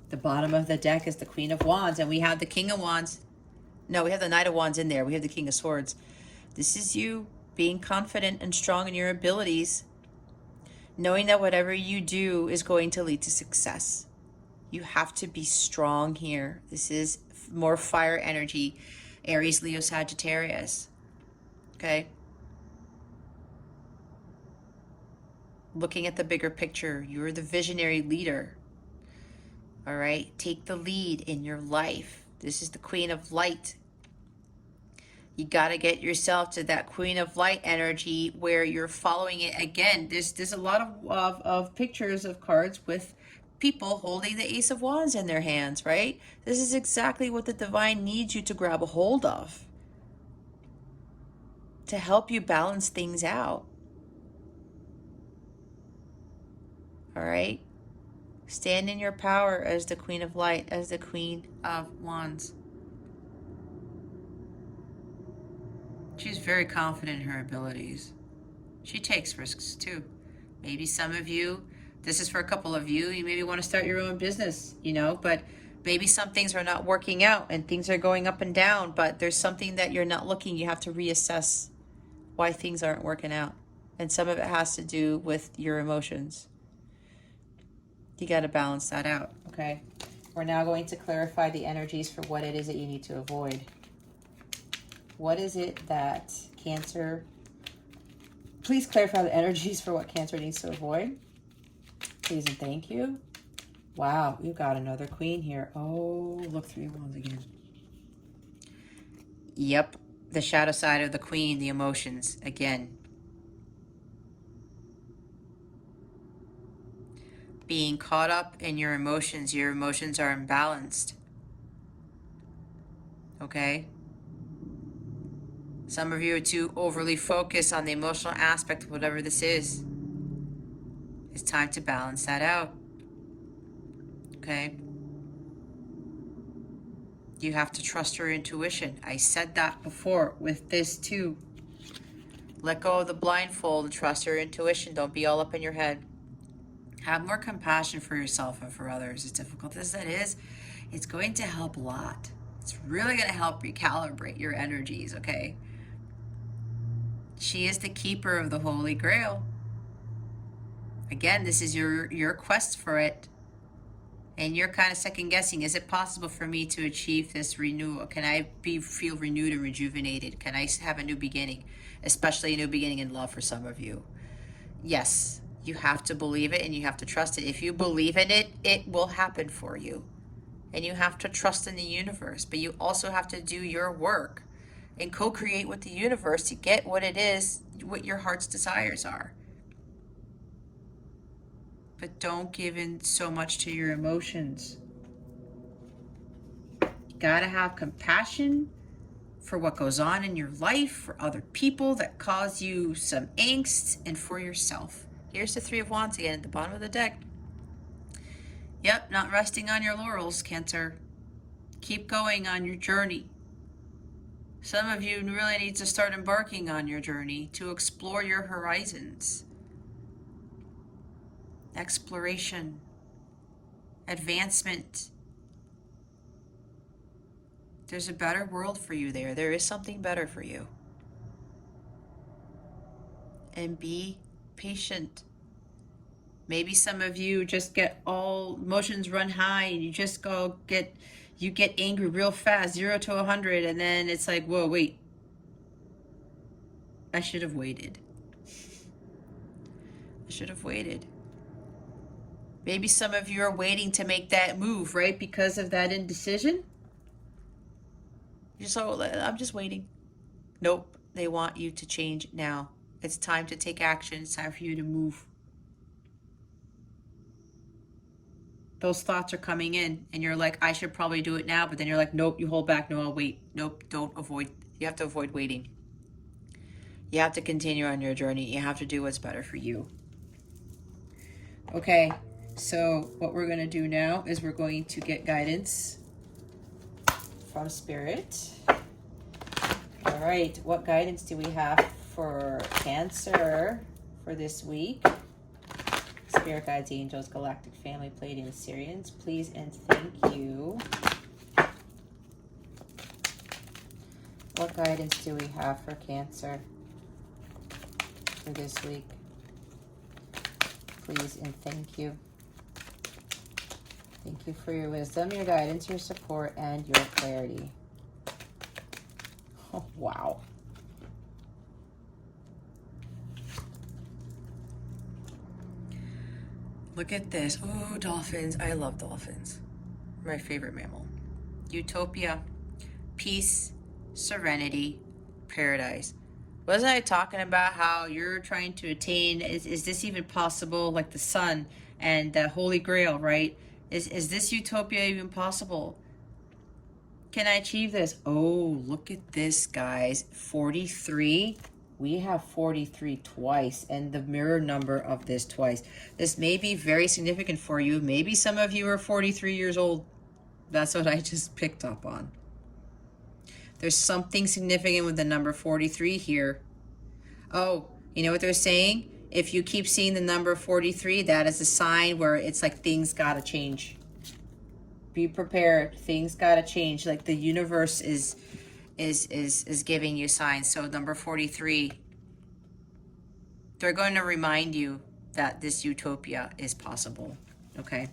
The bottom of the deck is the Queen of Wands, and we have the King of Wands. No, we have the Knight of Wands in there. We have the King of Swords. This is you being confident and strong in your abilities, knowing that whatever you do is going to lead to success. You have to be strong here. This is more fire energy, Aries, Leo, Sagittarius. Okay. Looking at the bigger picture, you're the visionary leader. All right, take the lead in your life. This is the Queen of Light. You got to get yourself to that Queen of Light energy where you're following it. Again, there's a lot of pictures of cards with people holding the Ace of Wands in their hands, right? This is exactly what the divine needs you to grab a hold of to help you balance things out. All right? Stand in your power as the Queen of Light, as the Queen of Wands. She's very confident in her abilities. She takes risks too. Maybe some of you, this is for a couple of you, you maybe want to start your own business, but maybe some things are not working out and things are going up and down, but there's something that you're not looking. You have to reassess why things aren't working out. And some of it has to do with your emotions. You got to balance that out, okay? We're now going to clarify the energies for what it is that you need to avoid. What is it that Cancer... Please clarify the energies for what Cancer needs to avoid. Please and thank you. Wow, you got another Queen here. Oh, look, 3 of Wands again. Yep, the shadow side of the Queen, the emotions, again. Being caught up in your emotions are imbalanced. Okay? Some of you are too overly focused on the emotional aspect of whatever this is. It's time to balance that out. Okay? You have to trust your intuition. I said that before with this too. Let go of the blindfold and trust your intuition. Don't be all up in your head. Have more compassion for yourself and for others. As difficult as that is, it's going to help a lot. It's really going to help recalibrate your energies, okay? She is the keeper of the Holy Grail. Again, this is your quest for it. And you're kind of second guessing, is it possible for me to achieve this renewal? Can I feel renewed and rejuvenated? Can I have a new beginning? Especially a new beginning in love for some of you. Yes, you have to believe it and you have to trust it. If you believe in it, it will happen for you. And you have to trust in the universe, but you also have to do your work and co-create with the universe to get what it is, what your heart's desires are. But don't give in so much to your emotions. You gotta have compassion for what goes on in your life, for other people that cause you some angst, and for yourself. Here's the Three of Wands again at the bottom of the deck. Yep, not resting on your laurels, Cancer. Keep going on your journey. Some of you really need to start embarking on your journey to explore your horizons. Exploration, advancement. There's a better world for you there. There is something better for you. And be patient. Maybe some of you just get all emotions run high and you just you get angry real fast, 0 to 100, and then it's like, whoa, wait. I should have waited. I should have waited. Maybe some of you are waiting to make that move, right? Because of that indecision. You're so, I'm just waiting. Nope, they want you to change now. It's time to take action. It's time for you to move. Those thoughts are coming in and you're like, I should probably do it now. But then you're like, nope, you hold back. No, I'll wait. Nope, don't avoid. You have to avoid waiting. You have to continue on your journey. You have to do what's better for you. Okay, so what we're going to do now is we're going to get guidance from Spirit. All right, what guidance do we have for Cancer for this week? Spirit guides, angels, galactic family, Pleiadians, Sirians, please and thank you. What guidance do we have for Cancer for this week? Please and thank you. Thank you for your wisdom, your guidance, your support, and your clarity. Oh, wow. Look at this. Oh, dolphins. I love dolphins. My favorite mammal. Utopia, peace, serenity, paradise. Wasn't I talking about how you're trying to attain, is this even possible? Like the sun and the Holy Grail, right? Is this utopia even possible? Can I achieve this? Oh, look at this, guys. 43. We have 43 twice, and the mirror number of this twice. This may be very significant for you. Maybe some of you are 43 years old. That's what I just picked up on. There's something significant with the number 43 here. Oh, you know what they're saying? If you keep seeing the number 43, that is a sign where it's like things gotta change. Be prepared. Things gotta change. Like the universe is giving you signs. So number 43, they're going to remind you that this utopia is possible. Okay?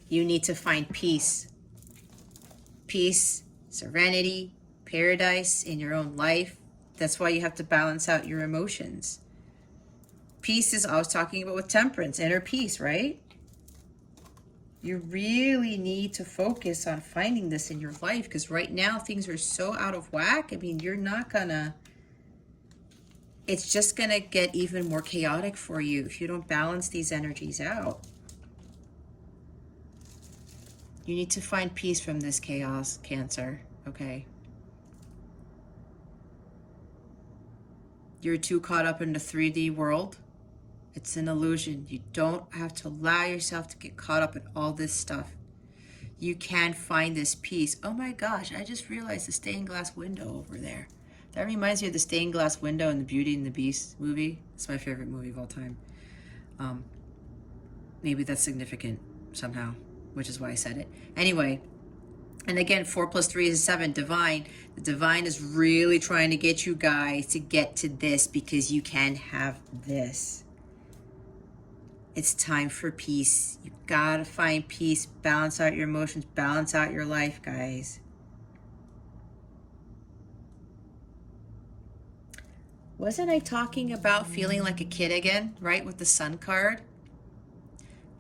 You need to find peace. Peace, serenity, paradise in your own life. That's why you have to balance out your emotions. Peace is, I was talking about with temperance, inner peace, right? You really need to focus on finding this in your life, because right now things are so out of whack. I mean, you're not gonna, it's just gonna get even more chaotic for you if you don't balance these energies out. You need to find peace from this chaos, Cancer, okay? You're too caught up in the 3D world. It's an illusion. You don't have to allow yourself to get caught up in all this stuff. You can find this peace. Oh my gosh, I just realized the stained glass window over there. That reminds me of the stained glass window in the Beauty and the Beast movie. It's my favorite movie of all time. Maybe that's significant somehow, which is why I said it. Anyway, and again, 4 plus 3 is 7, divine. The divine is really trying to get you guys to get to this because you can have this. It's time for peace. You gotta find peace, balance out your emotions, balance out your life, guys. Wasn't I talking about feeling like a kid again, right, with the Sun card?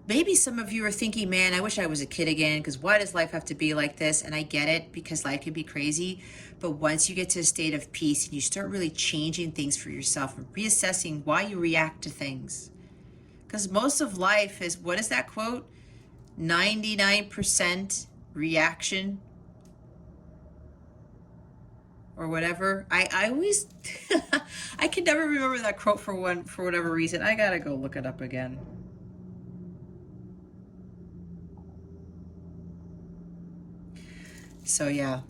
Maybe some of you are thinking, man, I wish I was a kid again, because why does life have to be like this? And I get it, because life can be crazy. But once you get to a state of peace and you start really changing things for yourself and reassessing why you react to things. Because most of life is, what is that quote? 99% reaction or whatever. I always, I can never remember that quote for whatever reason. I gotta go look it up again. So yeah,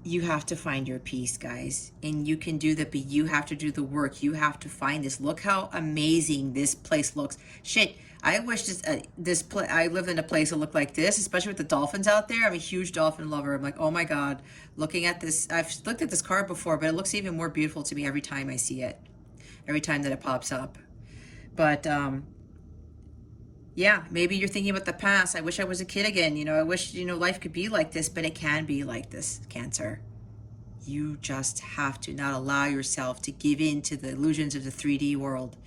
you have to find your peace, guys, and you can do that, but you have to do the work. You have to find this. Look how amazing this place looks. Shit, I wish I lived in a place that looked like this, especially with the dolphins out there. I'm a huge dolphin lover. I'm like, oh my God, looking at this. I've looked at this card before, but it looks even more beautiful to me every time I see it, every time that it pops up. But yeah, maybe you're thinking about the past. I wish I was a kid again. I wish, life could be like this, but it can be like this, Cancer. You just have to not allow yourself to give in to the illusions of the 3D world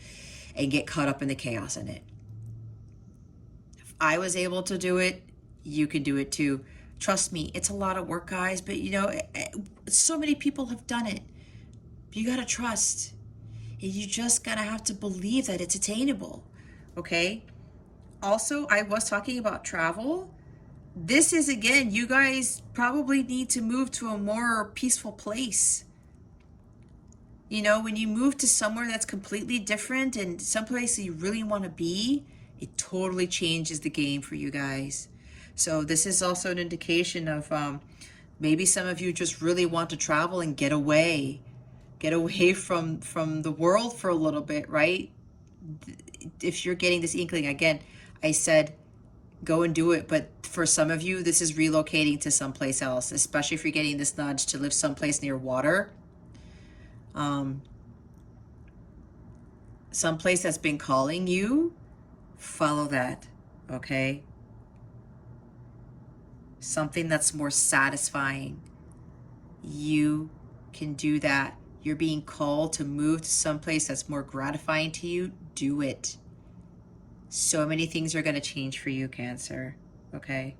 and get caught up in the chaos in it. If I was able to do it, you can do it too. Trust me, it's a lot of work, guys, but so many people have done it. You gotta trust. And you just gotta have to believe that it's attainable, okay? Also, I was talking about travel. This is, again, you guys probably need to move to a more peaceful place. When you move to somewhere that's completely different and someplace that you really want to be, it totally changes the game for you guys. So this is also an indication of maybe some of you just really want to travel and get away from the world for a little bit, right? If you're getting this inkling, again, I said go and do it, but for some of you this is relocating to someplace else, especially if you're getting this nudge to live someplace near water, someplace that's been calling you. Follow that, okay? Something that's more satisfying. You can do that. You're being called to move to someplace that's more gratifying to you. Do it. So many things are going to change for you, Cancer, okay?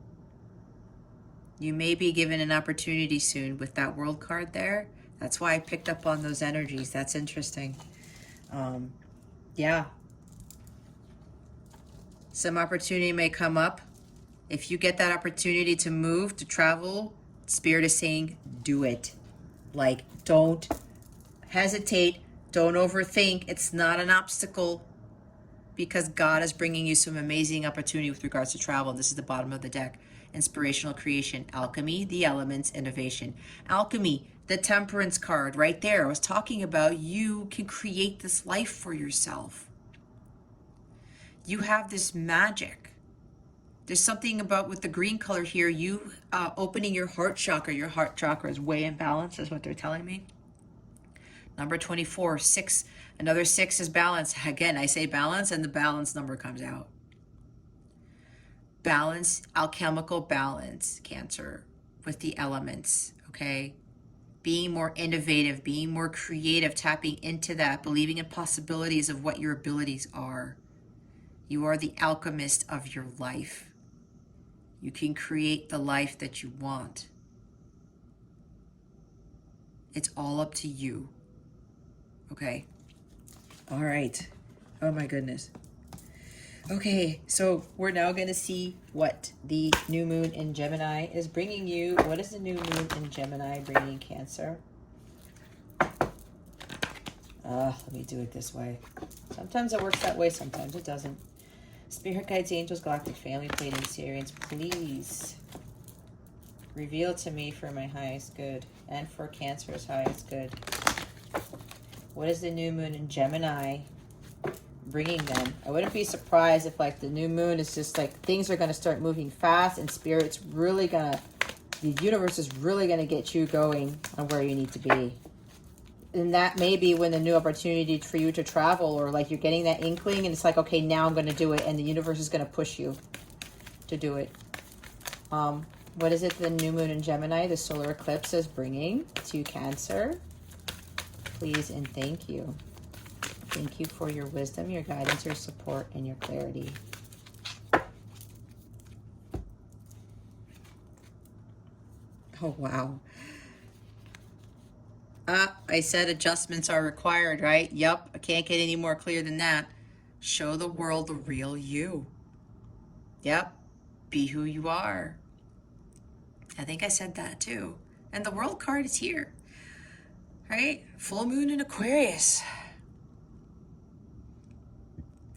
You may be given an opportunity soon with that World card there. That's why I picked up on those energies. That's interesting. Yeah. Some opportunity may come up. If you get that opportunity to move, to travel, Spirit is saying, do it. Like, don't hesitate. Don't overthink. It's not an obstacle, because God is bringing you some amazing opportunity with regards to travel. This is the bottom of the deck. Inspirational creation, alchemy, the elements, innovation. Alchemy, the temperance card right there. I was talking about you can create this life for yourself. You have this magic. There's something about with the green color here, you opening your heart chakra. Your heart chakra is way in balance, is what they're telling me. Number 24, 6. Another 6 is balance. Again, I say balance and the balance number comes out. Balance, alchemical balance, Cancer, with the elements, okay? Being more innovative, being more creative, tapping into that, believing in possibilities of what your abilities are. You are the alchemist of your life. You can create the life that you want. It's all up to you, okay? All right. Oh my goodness. Okay, so we're now going to see what the new moon in Gemini is bringing you. What is the new moon in Gemini bringing, Cancer? Let me do it this way. Sometimes it works that way, sometimes it doesn't. Spirit guides, angels, galactic family, Pleiadian Sirians, please reveal to me for my highest good and for Cancer's highest good. What is the new moon in Gemini bringing them? I wouldn't be surprised if like the new moon is just like things are going to start moving fast and spirit's really going to, the universe is really going to get you going on where you need to be. And that may be when the new opportunity for you to travel, or like you're getting that inkling and it's like, okay, now I'm going to do it. And the universe is going to push you to do it. What is it the new moon in Gemini, the solar eclipse, is bringing to Cancer? Please and thank you. Thank you for your wisdom, your guidance, your support, and your clarity. Oh, wow. I said adjustments are required, right? Yep, I can't get any more clear than that. Show the world the real you. Yep, be who you are. I think I said that too. And the world card is here, right? Full moon in Aquarius.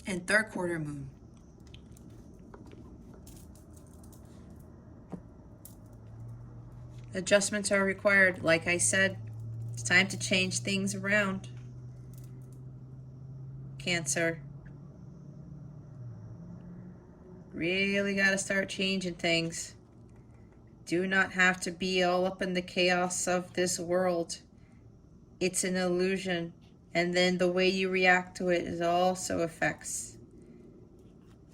And third quarter moon. Adjustments are required. Like I said, it's time to change things around. Cancer. Really got to start changing things. Do not have to be all up in the chaos of this world. It's an illusion. And then the way you react to it is also affects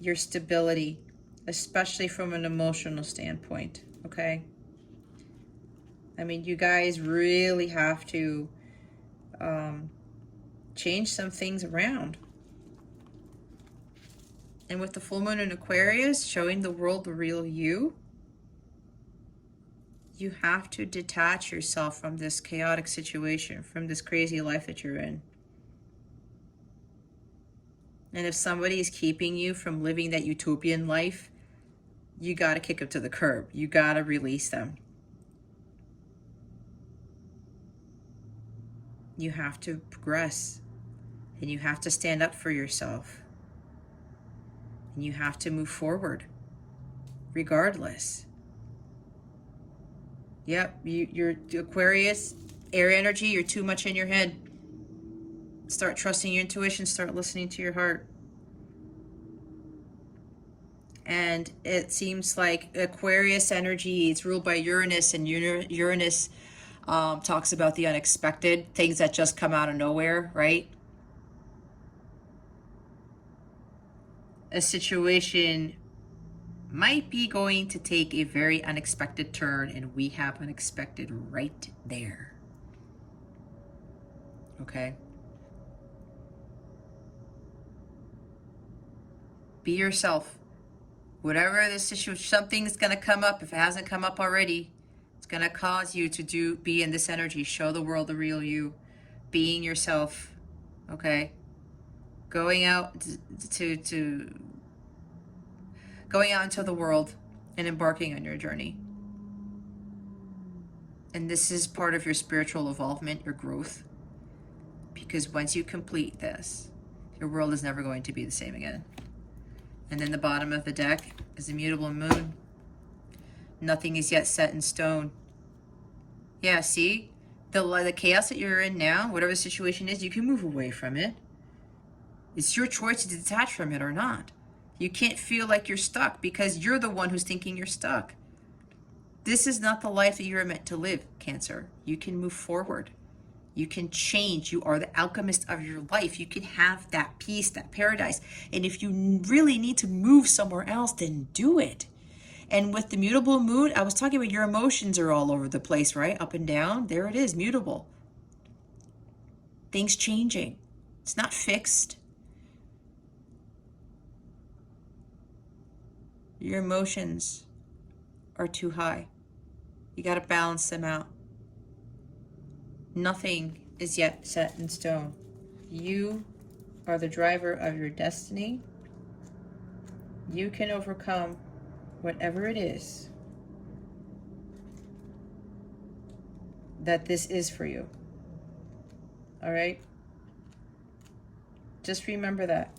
your stability, especially from an emotional standpoint, okay? I mean, you guys really have to change some things around. And with the full moon in Aquarius, showing the world the real you, you have to detach yourself from this chaotic situation, from this crazy life that you're in. And if somebody is keeping you from living that utopian life, you got to kick them to the curb. You got to release them. You have to progress. And you have to stand up for yourself. And you have to move forward, regardless. Yep, you're Aquarius, air energy, you're too much in your head. Start trusting your intuition, start listening to your heart. And it seems like Aquarius energy is ruled by Uranus, and Uranus talks about the unexpected, things that just come out of nowhere, right? A situation might be going to take a very unexpected turn, and we have unexpected right there. Okay? Be yourself. Whatever the situation, something's going to come up. If it hasn't come up already, it's going to cause you to be in this energy. Show the world the real you. Being yourself. Okay? Going out going out into the world and embarking on your journey. And this is part of your spiritual involvement, your growth. Because once you complete this, your world is never going to be the same again. And then the bottom of the deck is a mutable moon. Nothing is yet set in stone. Yeah, see? The chaos that you're in now, whatever the situation is, you can move away from it. It's your choice to detach from it or not. You can't feel like you're stuck because you're the one who's thinking you're stuck. This is not the life that you're meant to live, Cancer. You can move forward. You can change. You are the alchemist of your life. You can have that peace, that paradise. And if you really need to move somewhere else, then do it. And with the mutable moon, I was talking about your emotions are all over the place, right? Up and down. There it is, mutable. Things changing. It's not fixed. Your emotions are too high. You got to balance them out. Nothing is yet set in stone. You are the driver of your destiny. You can overcome whatever it is that this is for you. All right? Just remember that.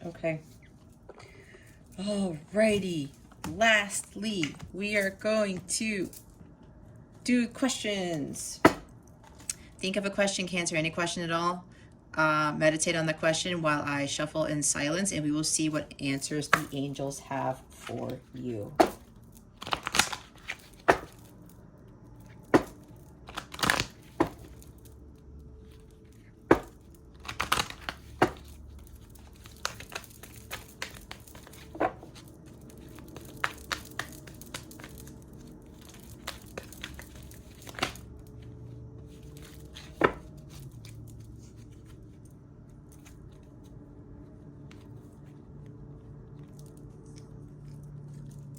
Okay. Alrighty. Lastly, we are going to do questions. Think of a question, Cancer. Any question at all? Meditate on the question while I shuffle in silence, and we will see what answers the angels have for you.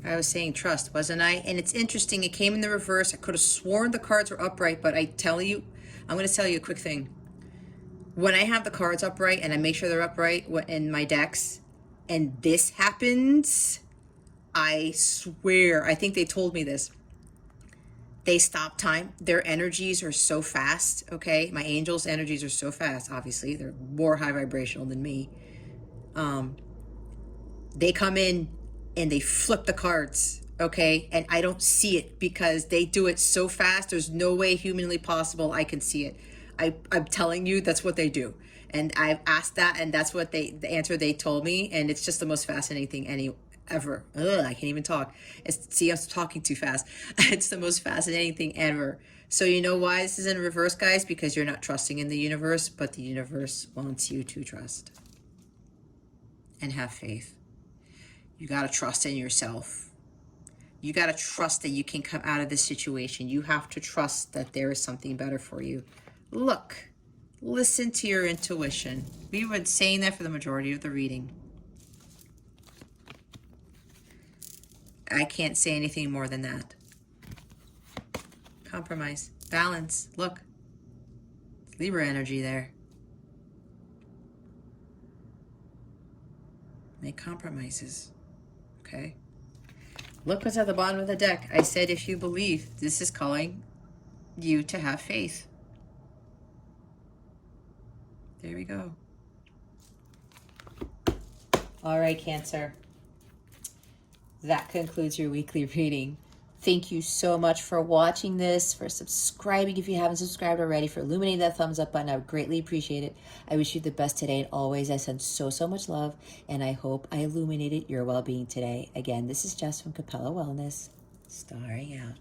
I was saying trust, wasn't I? And it's interesting, it came in the reverse. I could have sworn the cards were upright, but I'm going to tell you a quick thing. When I have the cards upright and I make sure they're upright in my decks, and this happens, I swear, I think they told me this. They stop time. Their energies are so fast, okay? My angels' energies are so fast, obviously. They're more high vibrational than me. They come in and they flip the cards, okay? And I don't see it because they do it so fast. There's no way humanly possible I can see it. I'm telling you, that's what they do. And I've asked that, and that's what the answer they told me. And it's just the most fascinating thing ever. Ugh, I can't even talk. See, I'm talking too fast. It's the most fascinating thing ever. So you know why this is in reverse, guys? Because you're not trusting in the universe, but the universe wants you to trust and have faith. You got to trust in yourself. You got to trust that you can come out of this situation. You have to trust that there is something better for you. Look, listen to your intuition. We've been saying that for the majority of the reading. I can't say anything more than that. Compromise, balance. Look, Libra energy there. Make compromises. Okay. Look what's at the bottom of the deck. I said if you believe, this is calling you to have faith. There we go. All right, Cancer. That concludes your weekly reading. Thank you so much for watching this, for subscribing if you haven't subscribed already, for illuminating that thumbs up button. I would greatly appreciate it. I wish you the best today and always. I send so much love, and I hope I illuminated your well-being today. Again, this is Jess from Capella Wellness, starring out.